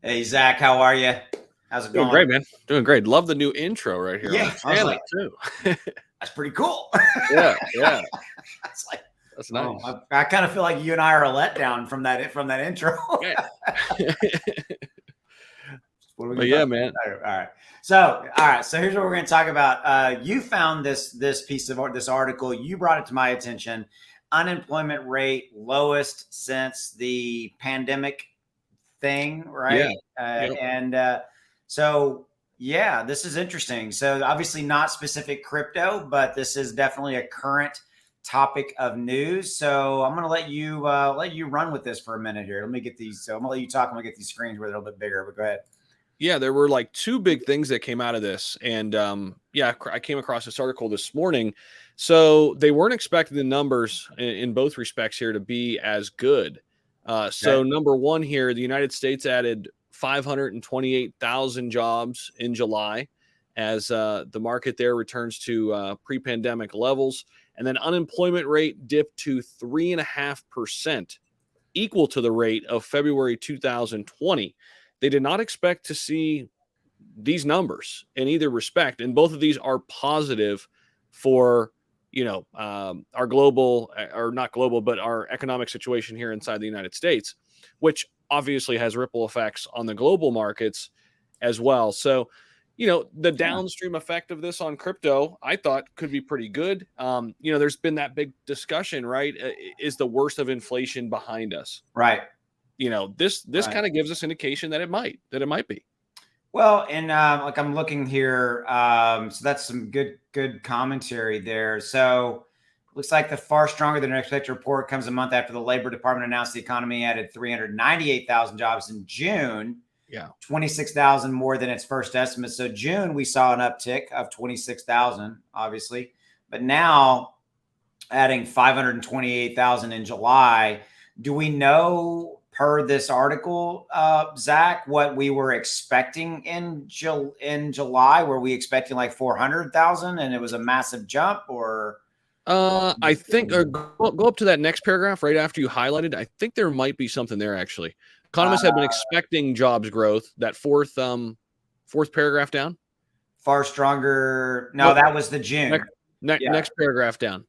Hey, Zach, how are you? How's it Doing going? great, man. Doing great. Love the new intro right here on Yeah, the I was channel like, too. that's pretty cool. Yeah, yeah. It's like, That's oh, nice. I kind of feel like you and I are a letdown from that intro. Yeah. What are we But going to talk yeah, about? man. All right. So here's what we're going to talk about. You found this piece of this article. You brought it to my attention. Unemployment rate lowest since the pandemic thing, Yeah. right? Yep. So yeah, this is interesting. So obviously not specific crypto, but this is definitely a current topic of news. So I'm going to let you run with this for a minute here. Let me get these. So I'm going to let you talk. I'm going to get these screens where they're a little bit bigger. But go ahead. Yeah, there were like two big things that came out of this. And yeah, I came across this article this morning. So they weren't expecting the numbers in both respects here to be as good. Okay. So number one here, the United States added 528,000 jobs in July as the market there returns to pre-pandemic levels. And then unemployment rate dipped to 3.5%, equal to the rate of February 2020. They did not expect to see these numbers in either respect, and both of these are positive for our global, or not global, but our economic situation here inside the United States, which obviously has ripple effects on the global markets as well. So the Yeah. downstream effect of this on crypto, I thought could be pretty good. There's been that big discussion, right? Is the worst of inflation behind us? Right. This Right. kind of gives us indication that it might be. Well, and like I'm looking here, so that's some good commentary there. So looks like the far stronger than expected report comes a month after the Labor Department announced the economy added 398,000 jobs in June, Yeah. 26,000 more than its first estimate. So June we saw an uptick of 26,000, obviously, but now adding 528,000 in July. Do we know, per this article, Zach, what we were expecting in July? Were we expecting like 400,000 and it was a massive jump, or? I think go up to that next paragraph right after you highlighted. I think there might be something there actually. Uh, Economists have been expecting jobs growth. That fourth paragraph down. Far stronger. No, Nope. that was the June. Next Yeah. next paragraph down.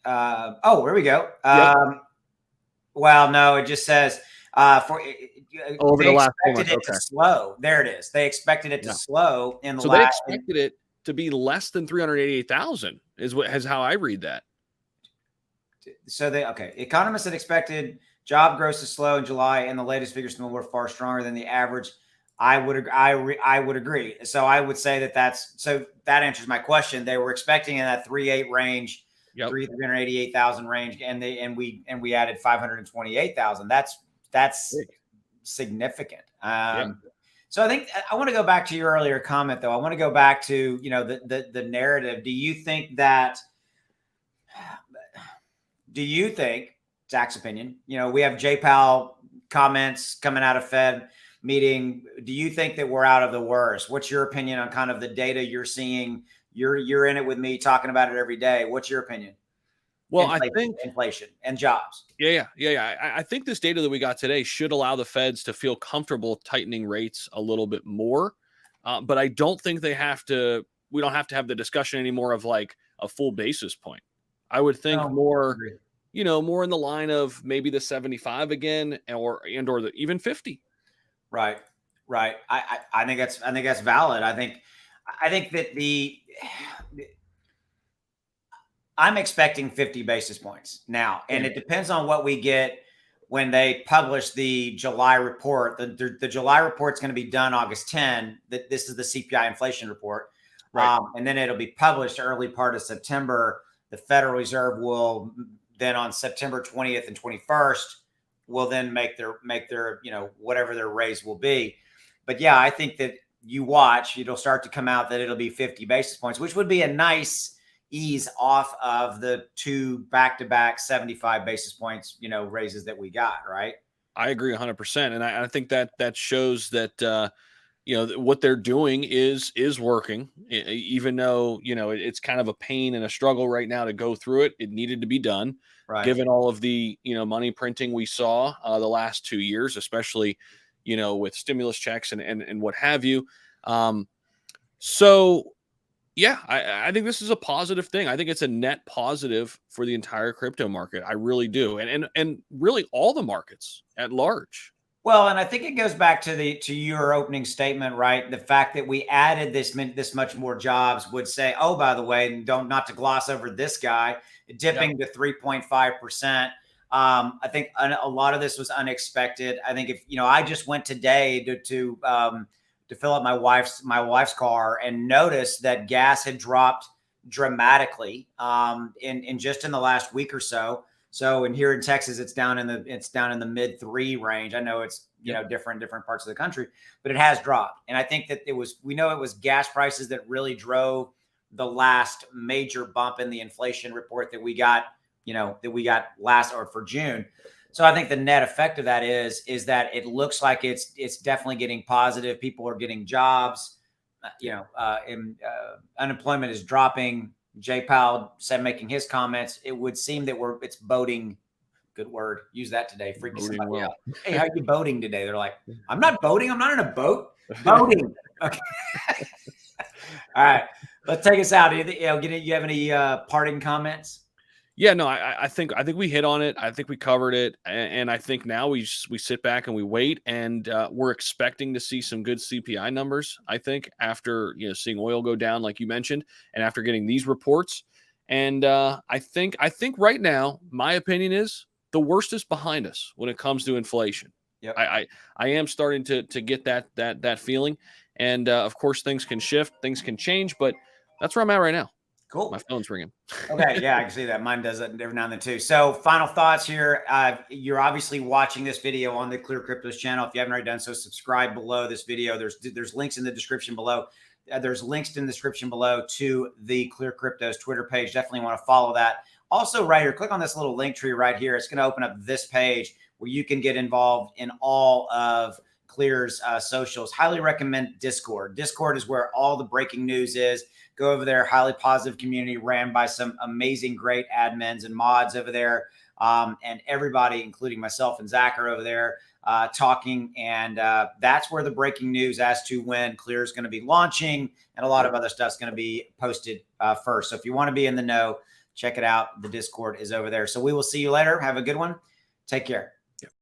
Oh, here we go. Yep. Well, no, it just says Over they the last 4 expected months. it to Okay. slow. There it is. They expected it to Yeah. slow in the So they last. expected it to be less than 388,000 is how I read that. So they okay. Economists had expected job growth to slow in July, and the latest figures from the were far stronger than the average. I would agree. So I would say that answers my question. They were expecting in that 3.8 range, Yep. 388,000 range, and we added 528,000. That's Big. significant. Yeah. So I think I want to go back to your earlier comment, though. I want to go back to the narrative. Do you think, Zach's opinion, we have J Powell comments coming out of Fed meeting. Do you think that we're out of the worst? What's your opinion on kind of the data you're seeing? You're in it with me, talking about it every day. What's your opinion? Well, I think Inflation and jobs. yeah. I think this data that we got today should allow the Feds to feel comfortable tightening rates a little bit more. But I don't think they have to. We don't have to have the discussion anymore of like a full basis point. I would think No, more, agree. more in the line of maybe the 75 again, or even 50. Right, right. I think that's valid. I think that I'm expecting 50 basis points now, and Yeah. it depends on what we get when they publish the July report. The July report is going to be done August 10. That this is the CPI inflation report, Right. and then it'll be published early part of September. The Federal Reserve will then on September 20th and 21st will then make their whatever their raise will be. But yeah, I think that it'll start to come out that it'll be 50 basis points, which would be a nice ease off of the two back-to-back 75 basis points, raises that we got, right? I agree 100%, and I think that shows that what they're doing is working, even though it's kind of a pain and a struggle right now to go through it. It needed to be done, Right. given all of the money printing we saw the last 2 years, especially with stimulus checks and what have you. So yeah, I think this is a positive thing. I think it's a net positive for the entire crypto market. I really do. And really all the markets at large. Well, and I think it goes back to your opening statement, right? The fact that we added this much more jobs would say, oh, by the way, and don't not to gloss over this guy dipping to 3.5%. I think a lot of this was unexpected. I think if I just went today to fill up my wife's car and noticed that gas had dropped dramatically in just in the last week or so. So, and here in Texas, it's down in the mid 3 range. I know it's different parts of the country, but it has dropped. And I think that we know it was gas prices that really drove the last major bump in the inflation report that we got last or for June. So I think the net effect of that is that it looks like it's definitely getting positive. People are getting jobs. Unemployment is dropping. Jay Powell said, making his comments, it would seem that it's boating. Good word. Use that today. Freaking somebody out. Hey, how are you boating today? They're like, I'm not boating. I'm not in a boat. Boating. Okay. All right. Let's take us out. You have any parting comments? Yeah, no, I think we hit on it. I think we covered it, and I think now we sit back and we wait, and we're expecting to see some good CPI numbers. I think after seeing oil go down, like you mentioned, and after getting these reports, and I think right now, my opinion is the worst is behind us when it comes to inflation. Yep. I am starting to get that feeling, and of course things can shift, things can change, but that's where I'm at right now. Cool. My phone's ringing. Okay, yeah, I can see that. Mine does it every now and then too. So, final thoughts here. You're obviously watching this video on the ClearCryptos channel. If you haven't already done so, subscribe below this video. There's links in the description below. There's links in the description below to the ClearCryptos Twitter page. Definitely want to follow that. Also, right here, click on this little link tree right here. It's going to open up this page where you can get involved in all of Clear's socials. Highly recommend Discord. Discord is where all the breaking news is. Go over there. Highly positive community ran by some amazing, great admins and mods over there. And everybody, including myself and Zach, are over there talking. And that's where the breaking news as to when Clear is going to be launching and a lot of other stuff is going to be posted first. So if you want to be in the know, check it out. The Discord is over there. So we will see you later. Have a good one. Take care.